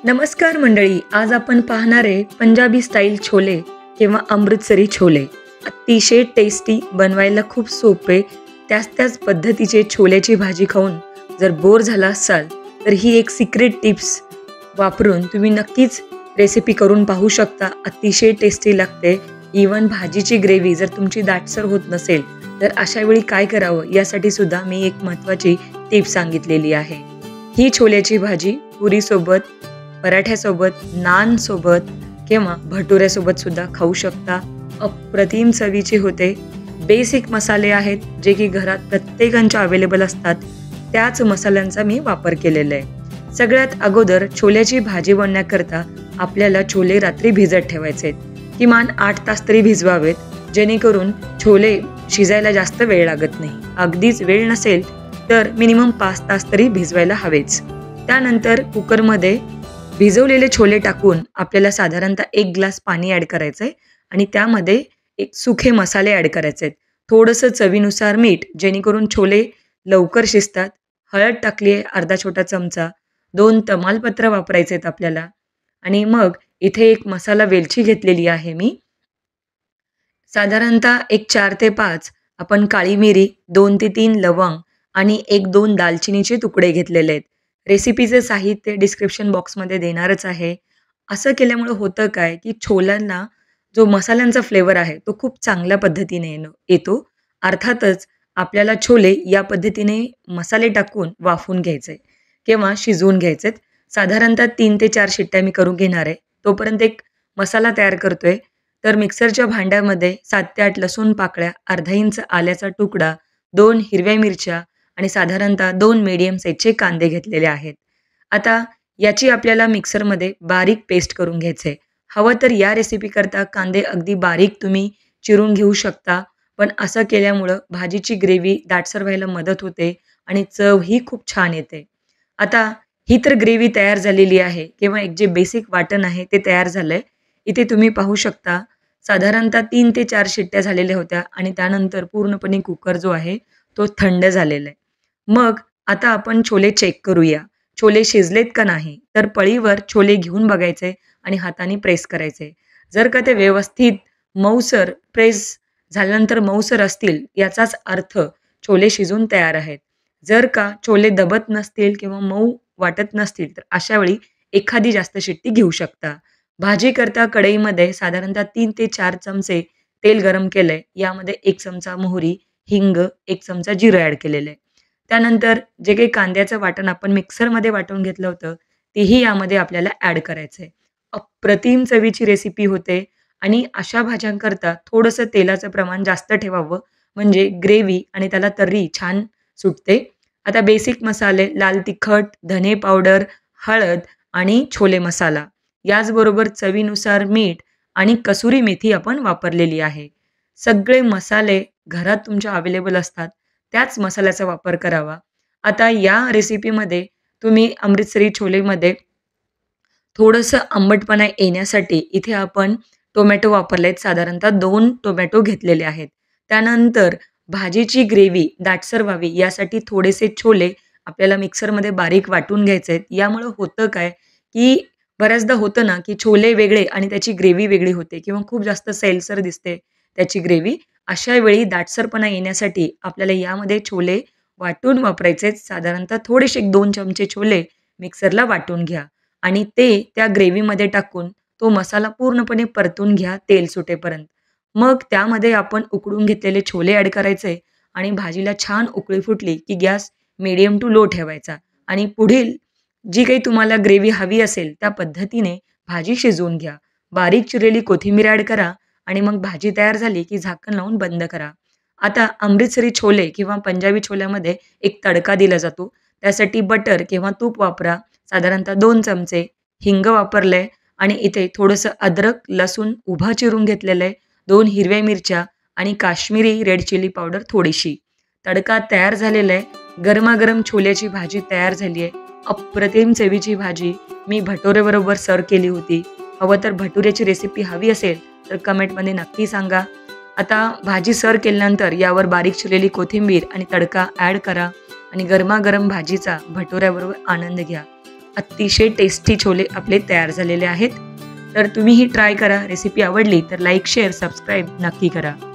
नमस्कार मंडळी, आज आपण पाहणार आहे पंजाबी स्टाईल छोले किंवा अमृतसरी छोले. अतिशय टेस्टी, बनवायला खूप सोपे, त्याच पद्धतीचे छोल्याची भाजी खाऊन जर बोर झाला असाल तर ही एक सिक्रेट टिप्स वापरून तुम्ही नक्कीच रेसिपी करून पाहू शकता. अतिशय टेस्टी लागते. इवन भाजीची ग्रेव्ही जर तुमची दाटसर होत नसेल तर अशा वेळी काय करावं यासाठी सुद्धा मी एक महत्त्वाची टिप सांगितलेली आहे. ही छोल्याची भाजी पुरीसोबत, पराठ्यासोबत, नानसोबत किंवा भटुऱ्यासोबत सुद्धा खाऊ शकता. अप्रतिम चवीची होते. बेसिक मसाले आहेत जे की घरात प्रत्येकांच्या अवेलेबल असतात, त्याच मसाल्यांचा मी वापर केलेला आहे. सगळ्यात अगोदर छोल्याची भाजी बनवण्याकरता आपल्याला छोले रात्री भिजत ठेवायचे आहेत. किमान 8 तास तरी भिजवावेत, जेणेकरून छोले शिजायला जास्त वेळ लागत नाही. अगदीच वेळ नसेल तर मिनिमम 5 तास तरी भिजवायला हवेच. त्यानंतर कुकरमध्ये भिजवलेले छोले टाकून आपल्याला साधारणतः 1 ग्लास पाणी ॲड करायचं आहे आणि त्यामध्ये एक सुखे मसाले ॲड करायचे आहेत. थोडंसं चवीनुसार मीठ, जेणेकरून छोले लवकर शिजतात. हळद टाकली आहे अर्धा छोटा चमचा. 2 तमालपत्र वापरायचे आहेत आपल्याला. आणि मग इथे एक मसाला वेलची घेतलेली आहे मी. साधारणतः एक 4 ते 5 आपण काळी मिरी, 2 ते 3 लवंग आणि 1-2 दालचिनीचे तुकडे घेतलेले आहेत. रेसिपीचे साहित्य डिस्क्रिप्शन बॉक्समध्ये देणारच आहे. असं केल्यामुळं होतं काय, की छोल्यांना जो मसाल्यांचा फ्लेवर आहे तो खूप चांगल्या पद्धतीने येतो. अर्थातच आपल्याला छोले या पद्धतीने मसाले टाकून वाफवून घ्यायचे किंवा शिजवून घ्यायचेत. साधारणतः 3 ते 4 शिट्ट्या मी करून घेणार आहे. तोपर्यंत एक मसाला तयार करतोय. तर मिक्सरच्या भांड्यामध्ये 7 ते 8 लसूण पाकळ्या, अर्धा इंच आल्याचा तुकडा, 2 हिरव्या मिरच्या आणि साधारणतः 2 मीडियम साईजचे कांदे घेतलेले आहेत. आता याची आपल्याला मिक्सरमध्ये बारीक पेस्ट करून घ्यायचे. हवं तर या रेसिपी करता कांदे अगदी बारीक तुम्ही चिरून घेऊ शकता, पण असं केल्यामुळं भाजीची ग्रेव्ही दाटसर व्हायला मदत होते आणि चवही खूप छान येते. आता ही तर ग्रेव्ही तयार झालेली आहे किंवा एक जे बेसिक वाटण आहे ते तयार झालंय. इथे तुम्ही पाहू शकता साधारणतः 3 ते 4 शिट्ट्या झालेल्या होत्या आणि त्यानंतर पूर्णपणे कुकर जो आहे तो थंड झालेला आहे. मग आता आपण छोले चेक करूया. छोले शिजलेत का नाही? तर पळीवर छोले घेऊन बघायचे आणि हाताने प्रेस करायचे. जर का ते व्यवस्थित मऊसर प्रेस झाल्यानंतर मऊसर असतील, याचाच अर्थ छोले शिजून तयार आहेत. जर का छोले दबत नसतील किंवा मऊ वाटत नसतील तर अशा वेळी एखादी जास्त शिट्टी घेऊ शकता. भाजी करता कढईमध्ये साधारणतः 3 ते 4 चमचे तेल गरम केलंय. यामध्ये 1 चमचा मोहरी, हिंग, 1 चमचा जिरं ॲड केलेलं आहे. त्यानंतर जे काही कांद्याचं वाटण आपण मिक्सरमध्ये वाटून घेतलं होतं, तेही यामध्ये आपल्याला ॲड करायचं आहे. अप्रतिम चवीची रेसिपी होते आणि अशा भाज्यांकरता थोडंसं तेलाचं प्रमाण जास्त ठेवावं, म्हणजे ग्रेव्ही आणि त्याला तर्री छान सुटते. आता बेसिक मसाले, लाल तिखट, धने पावडर, हळद आणि छोले मसाला, याचबरोबर चवीनुसार मीठ आणि कसुरी मेथी आपण वापरलेली आहे. सगळे मसाले घरात तुमच्या अवेलेबल असतात, त्याच मसाल्याचा वापर करावा. आता या रेसिपीमध्ये तुम्ही अमृतसरी छोलेमध्ये थोडंसं आंबटपणा येण्यासाठी इथे आपण टोमॅटो वापरलेत. साधारणतः 2 टोमॅटो घेतलेले आहेत. त्यानंतर भाजीची ग्रेव्ही दाटसर व्हावी यासाठी थोडेसे छोले आपल्याला मिक्सरमध्ये बारीक वाटून घ्यायचे आहेत. यामुळं होतं काय, की बऱ्याचदा होतं ना, की छोले वेगळे आणि त्याची ग्रेव्ही वेगळी होते किंवा खूप जास्त सैलसर दिसते त्याची ग्रेव्ही. अशा वेळी दाटसरपणा येण्यासाठी आपल्याला यामध्ये छोले वाटून वापरायचे आहेत. साधारणतः थोडेसे 2 चमचे छोले मिक्सरला वाटून घ्या आणि ते त्या ग्रेव्हीमध्ये टाकून तो मसाला पूर्णपणे परतून घ्या तेल सुटेपर्यंत. मग त्यामध्ये आपण उकडून घेतलेले छोले ॲड करायचे आणि भाजीला छान उकळी फुटली की गॅस मीडियम टू लो ठेवायचा आणि पुढील जी काही तुम्हाला ग्रेव्ही हवी असेल त्या पद्धतीने भाजी शिजवून घ्या. बारीक चिरलेली कोथिंबीर ॲड करा आणि मग भाजी तयार झाली की झाकण लावून बंद करा. आता अमृतसरी छोले किंवा पंजाबी छोल्यामध्ये एक तडका दिला जातो. त्यासाठी बटर किंवा तूप वापरा. साधारणतः 2 चमचे हिंग वापरलंय आणि इथे थोडंसं अद्रक, लसूण उभा चिरून घेतलेलं आहे, 2 हिरव्या मिरच्या आणि काश्मीरी रेड चिली पावडर थोडीशी. तडका तयार झालेला आहे. गरमागरम छोल्याची भाजी तयार झाली आहे. अप्रतिम चवीची भाजी मी भटुऱ्याबरोबर सर्व्ह केली होती. हवं तर भटुऱ्याची रेसिपी हवी असेल तर कमेंटमध्ये नक्की सांगा. आता भाजी सर्व्ह केल्यानंतर यावर बारीक चिरलेली कोथिंबीर आणि तडका ॲड करा आणि गरमागरम भाजीचा भटुऱ्याबरोबर आनंद घ्या. अतिशय टेस्टी छोले आपले तयार झालेले आहेत. तर तुम्हीही ट्राय करा. रेसिपी आवडली तर लाईक, शेअर, सबस्क्राईब नक्की करा.